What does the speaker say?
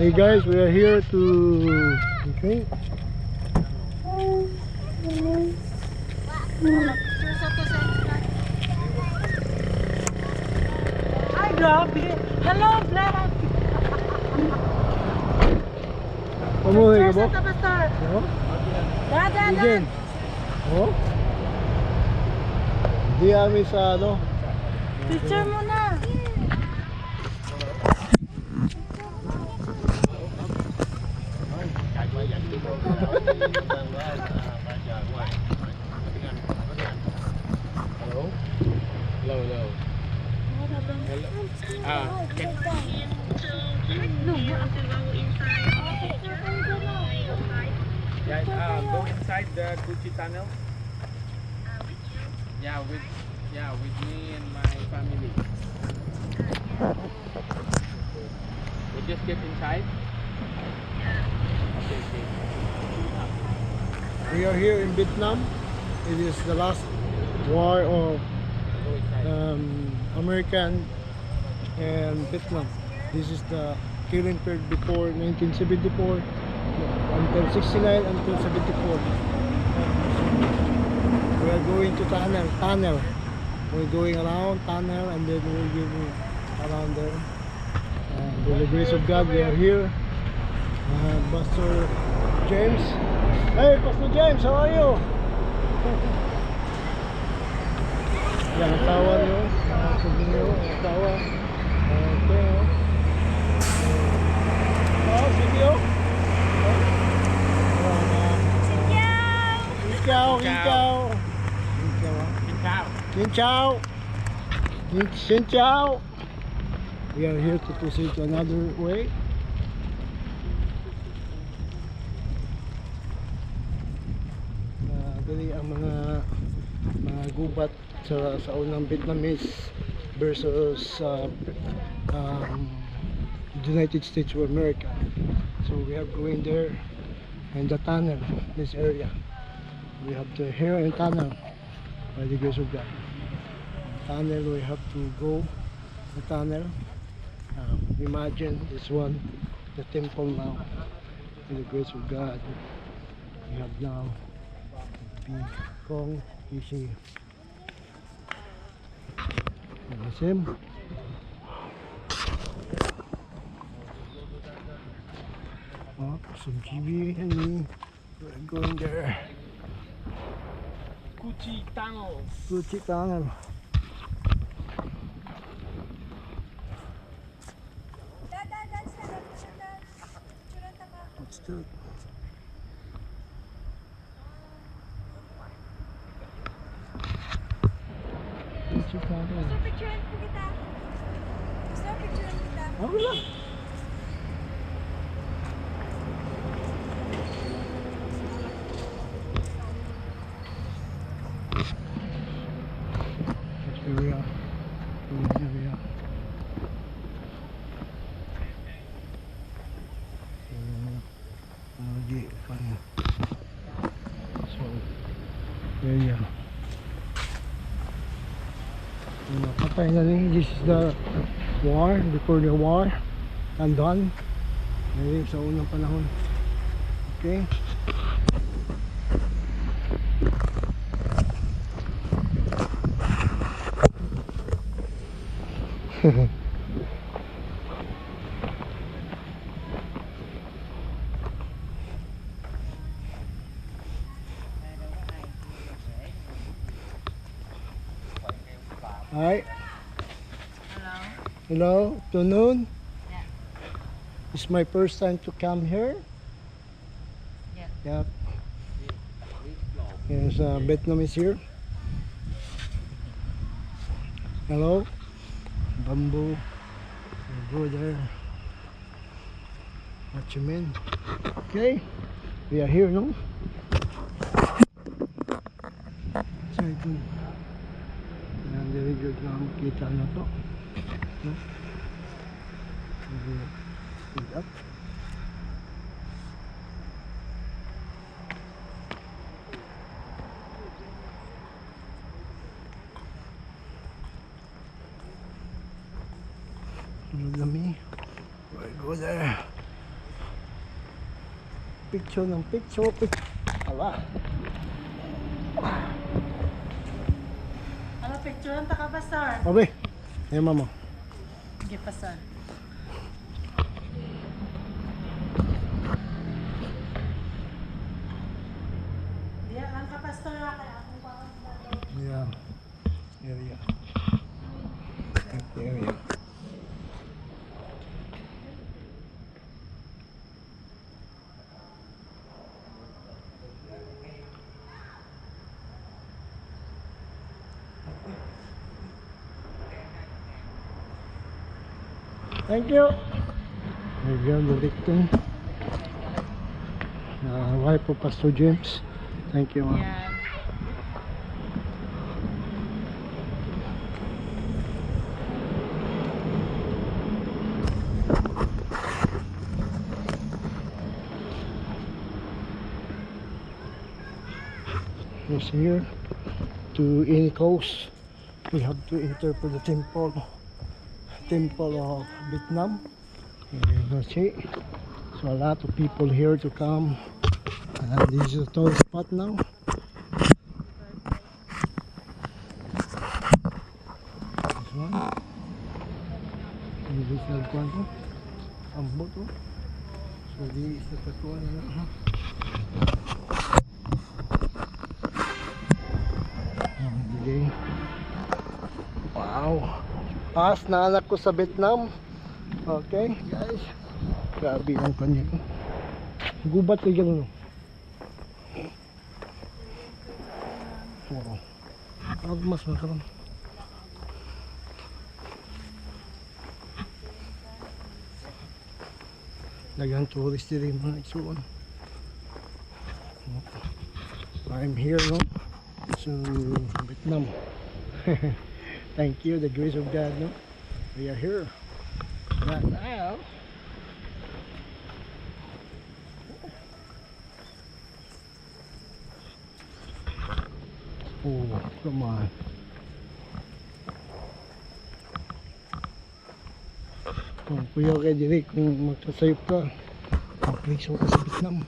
Hey guys, we are here to okay. Ay, grabe. Hello, vlog. Pamuhay ka ba? Pastor. No? Dadan. Again. Oh? Di kami sa ano? Picture mo na. Hello? Hello, hello. Guys, go inside the Gucci tunnel. With me and my family. We just get inside. Okay. We are here in Vietnam. It is the last war of Go inside. American and Vietnam. This is the killing period before 1974 until 69 until 74. We are going to tunnel. We're going around tunnel and then we'll go around there. And by the grace of God, we are here. Pastor James. Hey, Pastor James, how are you? Yan ang tawa niyo. Sabi niyo, ang tawa. Okay, oh. Oh, sige, oh. Ikaw. Xin chào. Xin chào. We are here to proceed to another way. Dali ang mga gubat sa unang Vietnamese versus United States of America. So we have going there in the tunnel, this area. We have to here in tunnel by the grace of God. Tunnel, we have to go the tunnel. Imagine this one, the temple now. By the grace of God, we have now big Kong Isi. Him. Oh, some GB and me. We're going there. Gucci tunnels. Gucci tunnel. What's that? Gucci tunnel. Gusto picturean po kita. Gusto picturean kita. Ako lang. Here we are. So, there you are. Patay na rin. This is the war, before the war. Tandaan. Ngayon sa unang panahon. Okay. Hi. Hello. Afternoon. Yeah. It's my first time to come here. Yeah. Yep. There's Vietnamese here. Hello. Bamboo. Go there. What you mean? Okay. We are here, no? So ito. Yan, very good na makita na to. No? Speed up. Follow me. Right, go there. picture ng picture. Aba. Ano picture ang taka pastor? Abe. Ayan mama. Sige pastor. Diya lang ka pastor kaya ako pa. Yeah. Area. Area. Thank you. Again, the victim. Wife of Pastor James. Thank you, ma'am. Yan. Yes, here to any coast, we have to enter for the temple of Vietnam. You can see, so a lot of people here to come. This is a tourist spot now. This one. This is the one. Ambot. So this is the tatuan na. Okay. Wow. Taas na anak ko sa Vietnam. Okay, guys. Grabe ang kanya. Gubat kayo gano'n. Wow. Agmas na karon. Daghang tourist din mga isuon. I'm here, no? So, Vietnam. Thank you, the grace of God, no? We are here right now. Oh, come on. Kung kuya kay diri, kung magsasayop ka, ang place mo ka sa Vietnam.